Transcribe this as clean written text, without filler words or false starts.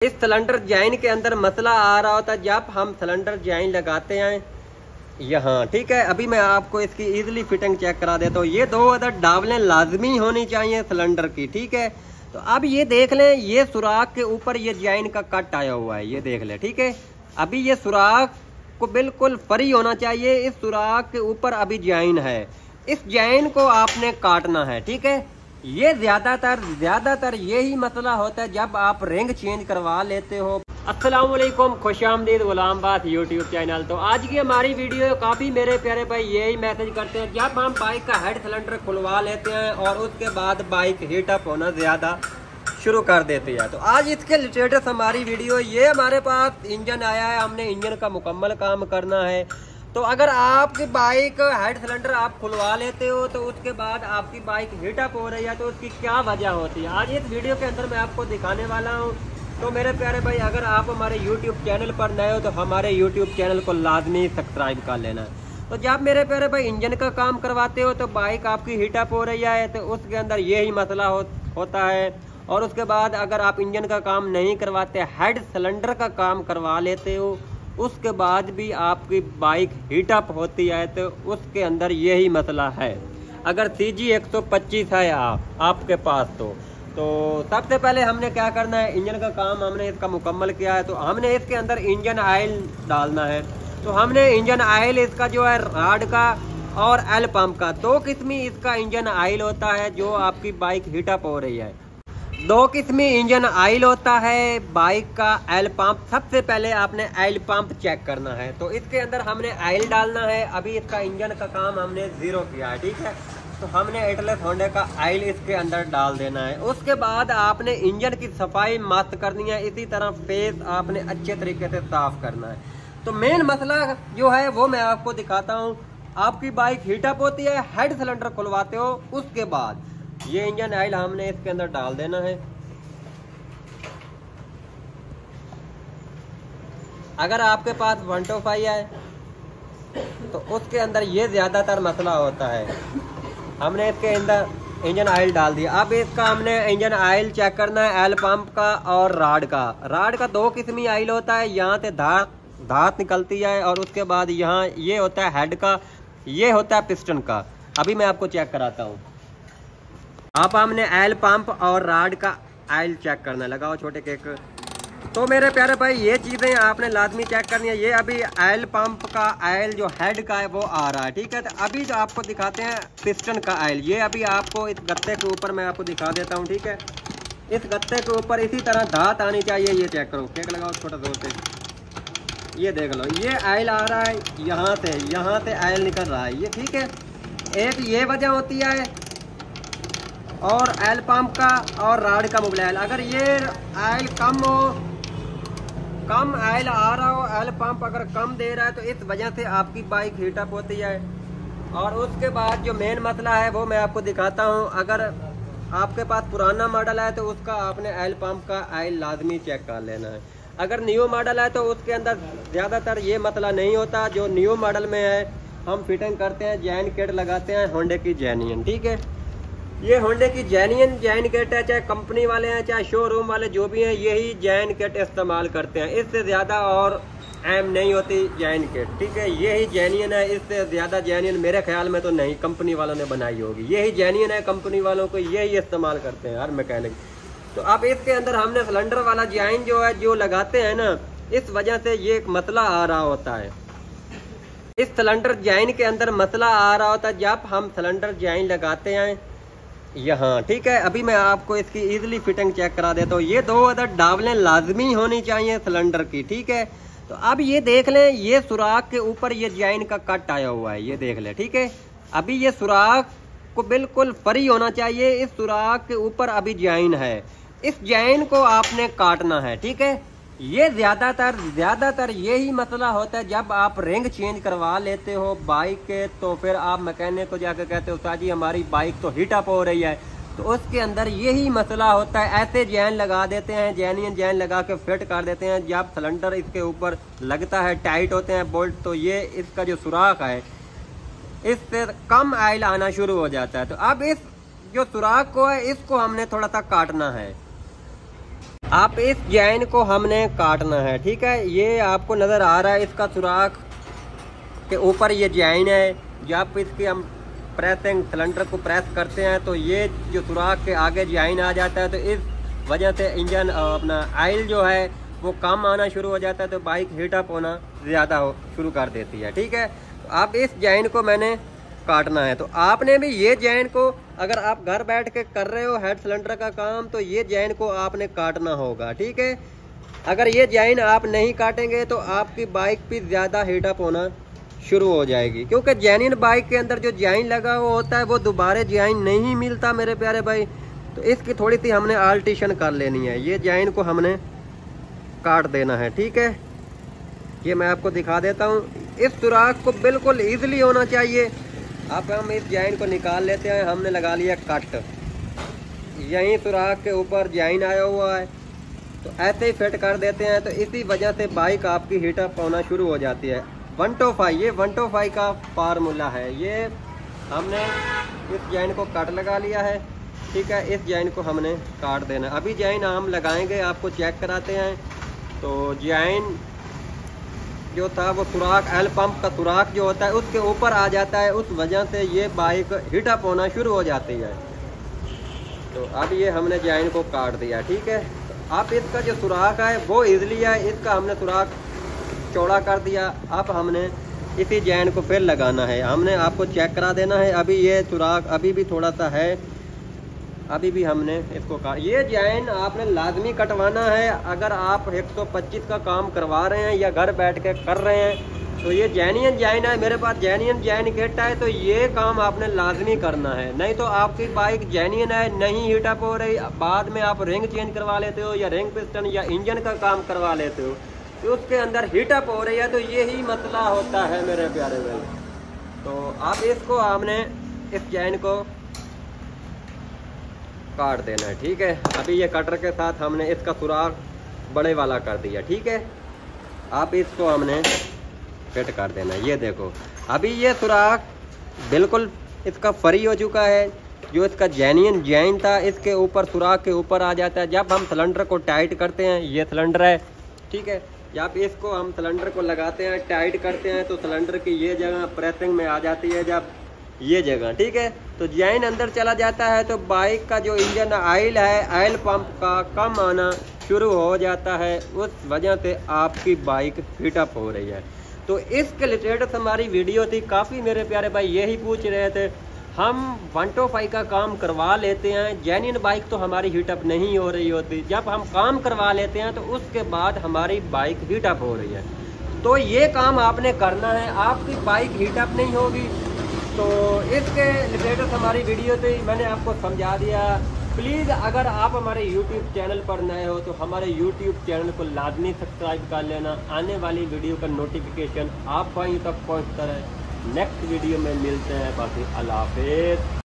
इस cylinder join के अंदर मसला आ रहा होता है जब हम सिलेंडर जॉइन लगाते हैं यहाँ, ठीक है। अभी मैं आपको इसकी इजीली फिटिंग चेक करा देता हूँ। ये 2 अदद डावलें लाजमी होनी चाहिए सिलेंडर की, ठीक है। तो अब ये देख लें, ये सुराख के ऊपर ये जॉइन का कट आया हुआ है, ये देख लें, ठीक है। अभी ये सुराख को बिल्कुल फ्री होना चाहिए। इस सुराख के ऊपर अभी जॉइन है, इस जॉइन को आपने काटना है, ठीक है। ये ज्यादातर यही मसला होता है जब आप रिंग चेंज करवा लेते हो। अस्सलाम वालेकुम, खुशामदीद गुलामबाद यूट्यूब चैनल। तो आज की हमारी वीडियो काफ़ी मेरे प्यारे भाई यही मैसेज करते हैं, जब हम बाइक का हेड सिलेंडर खुलवा लेते हैं और उसके बाद बाइक हीट अप होना ज़्यादा शुरू कर देती है। तो आज इसके रिलेटेड हमारी वीडियो, ये हमारे पास इंजन आया है, हमने इंजन का मुकम्मल काम करना है। तो अगर आपकी बाइक हेड सिलेंडर आप खुलवा लेते हो तो उसके बाद आपकी बाइक हीट अप हो रही है, तो उसकी क्या वजह होती है, आज इस वीडियो के अंदर मैं आपको दिखाने वाला हूँ। तो मेरे प्यारे भाई, अगर आप हमारे YouTube चैनल पर नए हो तो हमारे YouTube चैनल को लाजमी सब्सक्राइब कर लेना। तो जब मेरे प्यारे भाई इंजन का काम करवाते हो तो बाइक आपकी हीट अप हो रही है, तो उसके अंदर यही मसला होता है। और उसके बाद अगर आप इंजन का काम नहीं करवाते, हेड सिलेंडर का काम करवा लेते हो, उसके बाद भी आपकी बाइक हीट अप होती है, तो उसके अंदर यही मसला है। अगर CG 125 है आपके पास तो सबसे पहले हमने क्या करना है, इंजन का काम हमने इसका मुकम्मल किया है, तो हमने इसके अंदर इंजन ऑयल डालना है। तो हमने इंजन ऑयल इसका जो है राड का और एल पंप का 2 किस्मी इसका इंजन ऑयल होता है जो आपकी बाइक हीट अप हो रही है। 2 किस्मी इंजन ऑयल होता है बाइक का, एल पंप। सबसे पहले आपने एल पंप चेक करना है, तो इसके अंदर हमने ऑयल डालना है। अभी इसका इंजन का काम हमने 0 किया है, ठीक है। तो हमने एटलस होंडा का ऑयल इसके अंदर डाल देना है। उसके बाद आपने इंजन की सफाई मस्त करनी है, इसी तरह फेस आपने अच्छे तरीके से साफ करना है। तो मेन मसला जो है वो मैं आपको दिखाता हूँ। आपकी बाइक हीट अप होती है, हेड सिलेंडर खुलवाते हो, उसके बाद ये इंजन ऑयल हमने इसके अंदर डाल देना है। अगर आपके पास 125 है तो उसके अंदर ये ज्यादातर मसला होता है। हमने इसके अंदर इंजन ऑयल डाल दिया। अब इसका हमने इंजन ऑयल चेक करना है, एल पंप का और राड का 2 किस्मी ऑयल होता है। यहाँ से धात निकलती है और उसके बाद यहाँ ये होता है हेड का, ये होता है पिस्टन का। अभी मैं आपको चेक कराता हूँ। आप हमने एल पंप और राड का ऑयल चेक करना है, लगाओ छोटे केक। तो मेरे प्यारे भाई, ये चीज़ें आपने लाजमी चेक करनी है। ये अभी ऑयल पंप का ऑयल जो हेड का है वो आ रहा है, ठीक है। तो अभी जो आपको दिखाते हैं पिस्टन का ऑयल, ये अभी आपको इस गत्ते के ऊपर मैं आपको दिखा देता हूँ, ठीक है। इस गत्ते के ऊपर इसी तरह धात आनी चाहिए, ये चेक करो, केक लगाओ छोटा जोर से। ये देख लो, ये ऑयल आ रहा है, यहाँ से ऑयल निकल रहा है, ये ठीक है। एक ये वजह होती है, और ऑयल पंप का और राड का मोबाइल, अगर ये ऑयल कम ऑयल आ रहा हो, ऑयल पंप अगर कम दे रहा है, तो इस वजह से आपकी बाइक हीट अप होती है। और उसके बाद जो मेन मसला है वो मैं आपको दिखाता हूँ। अगर आपके पास पुराना मॉडल है तो उसका आपने ऑयल पंप का ऑयल लाजमी चेक कर लेना है। अगर न्यू मॉडल है तो उसके अंदर ज़्यादातर ये मसला नहीं होता। जो न्यू मॉडल में है हम फिटिंग करते हैं, जैन किट लगाते हैं होंडे की जेन्युइन, ठीक है। ये होंडे की जेन्युइन जैन किट है, चाहे कंपनी वाले हैं चाहे शोरूम वाले जो भी हैं, यही जैन किट इस्तेमाल करते हैं। इससे ज़्यादा और अहम नहीं होती जैन किट, ठीक है। यही जेन्युइन है, इससे ज़्यादा जेन्युइन मेरे ख्याल में तो नहीं कंपनी वालों ने बनाई होगी। यही जेन्युइन है, कंपनी वालों को यही इस्तेमाल करते हैं हर मैकेनिक। तो अब इसके अंदर हमने सिलेंडर वाला जैन जो है जो लगाते हैं ना, इस वजह से ये एक मसला आ रहा होता है। इस सिलेंडर जैन के अंदर मसला आ रहा होता है जब हम सिलेंडर जैन लगाते हैं यहाँ, ठीक है। अभी मैं आपको इसकी इजीली फिटिंग चेक करा देता हूँ। ये 2 अदद डावलें लाजमी होनी चाहिए सिलेंडर की, ठीक है। तो अब ये देख लें, ये सुराख के ऊपर ये जॉइन का कट आया हुआ है, ये देख लें, ठीक है। अभी ये सुराख को बिल्कुल फ्री होना चाहिए। इस सुराख के ऊपर अभी जॉइन है, इस जॉइन को आपने काटना है, ठीक है। ये ज्यादातर यही मसला होता है जब आप रिंग चेंज करवा लेते हो बाइक के, तो फिर आप मैकेनिक को जाकर कहते हो साजी हमारी बाइक तो हीट अप हो रही है, तो उसके अंदर यही मसला होता है। ऐसे जैन लगा देते हैं, जेन्युइन जैन लगा के फिट कर देते हैं। जब सिलेंडर इसके ऊपर लगता है, टाइट होते हैं बोल्ट, तो ये इसका जो सुराख है इससे कम ऑयल आना शुरू हो जाता है। तो अब इस जो सुराख को है इसको हमने थोड़ा सा काटना है। आप इस जैन को हमने काटना है, ठीक है। ये आपको नज़र आ रहा है, इसका सुराख के ऊपर ये जैन है। जब इसकी हम प्रेसिंग सिलेंडर को प्रेस करते हैं तो ये जो सुराख के आगे जैन आ जाता है, तो इस वजह से इंजन अपना ऑयल जो है वो कम आना शुरू हो जाता है, तो बाइक हीटअप होना ज़्यादा शुरू कर देती है, ठीक है। तो अब इस जैन को मैंने काटना है। तो आपने भी ये जैन को, अगर आप घर बैठ के कर रहे हो हेड सिलेंडर का काम, तो ये जैन को आपने काटना होगा, ठीक है। अगर ये जैन आप नहीं काटेंगे तो आपकी बाइक भी ज़्यादा हीटअप होना शुरू हो जाएगी, क्योंकि जेन्युइन बाइक के अंदर जो जैन लगा हुआ होता है वो दोबारा जैन नहीं मिलता मेरे प्यारे भाई। तो इसकी थोड़ी सी हमने आल्टेशन कर लेनी है। ये जैन को हमने काट देना है, ठीक है। ये मैं आपको दिखा देता हूँ। इस सुराख को बिल्कुल ईजिली होना चाहिए। अब हम इस जैन को निकाल लेते हैं। हमने लगा लिया कट, यहीं सुराख के ऊपर जैन आया हुआ है, तो ऐसे ही फिट कर देते हैं। तो इसी वजह से बाइक आपकी हीटअप होना शुरू हो जाती है। 125, ये 125 का फार्मूला है। ये हमने इस जैन को कट लगा लिया है, ठीक है। इस जैन को हमने काट देना। अभी जैन हम लगाएंगे, आपको चेक कराते हैं। तो जैन जो था वो सुराख, एल पंप का सुराख जो होता है उसके ऊपर आ जाता है, उस वजह से ये बाइक हीटअप होना शुरू हो जाती है। तो अब ये हमने जैन को काट दिया, ठीक है। तो अब इसका जो सुराख है वो इजली है, इसका हमने सुराख चौड़ा कर दिया। अब हमने इसी जैन को फिर लगाना है। हमने आपको चेक करा देना है। अभी ये सुराख अभी भी थोड़ा सा है, अभी भी हमने इसको काट। ये जैन आपने लाजमी कटवाना है। अगर आप 125 का काम करवा रहे हैं या घर बैठ के कर रहे हैं, तो ये जेन्युइन जैन है। मेरे पास जेन्युइन जैन किट है, तो ये काम आपने लाजमी करना है। नहीं तो आपकी बाइक जेन्युइन है, नहीं हीटअप हो रही, बाद में आप रिंग चेंज करवा लेते हो या रिंग पिस्टन या इंजन का काम करवा लेते हो, तो उसके अंदर हीटअप हो रही है। तो यही मसला होता है मेरे प्यारे भाई। तो अब इसको हमने इस जैन को काट देना है, ठीक है। अभी ये कटर के साथ हमने इसका सुराख बड़े वाला कर दिया, ठीक है। अब इसको हमने फिट कर देना है। ये देखो, अभी ये सुराख बिल्कुल इसका फ्री हो चुका है। जो इसका जेन्युइन जैन था, इसके ऊपर सुराख के ऊपर आ जाता है। जब हम सिलेंडर को टाइट करते हैं, ये सिलेंडर है, ठीक है। जब इसको हम सिलेंडर को लगाते हैं, टाइट करते हैं, तो सिलेंडर की ये जगह प्रेसिंग में आ जाती है, जब ये जगह, ठीक है। तो जैन अंदर चला जाता है, तो बाइक का जो इंजन ऑयल है, ऑयल पंप का कम आना शुरू हो जाता है। उस वजह से आपकी बाइक हीटअप हो रही है। तो इसके रिलेटेड हमारी वीडियो थी। काफ़ी मेरे प्यारे भाई यही पूछ रहे थे। हम 125 का काम करवा लेते हैं, जेन्युइन बाइक तो हमारी हीटअप नहीं हो रही होती। जब हम काम करवा लेते हैं तो उसके बाद हमारी बाइक हीटअप हो रही है। तो ये काम आपने करना है, आपकी बाइक हीटअप नहीं होगी। तो इसके रिलेटेड हमारी वीडियो थी, मैंने आपको समझा दिया। प्लीज़ अगर आप हमारे YouTube चैनल पर नए हो तो हमारे YouTube चैनल को लाजमी सब्सक्राइब कर लेना। आने वाली वीडियो का नोटिफिकेशन आप वहीं तक पहुँचता रहे। नेक्स्ट वीडियो में मिलते हैं। बाकी अल्लाह हाफिज़।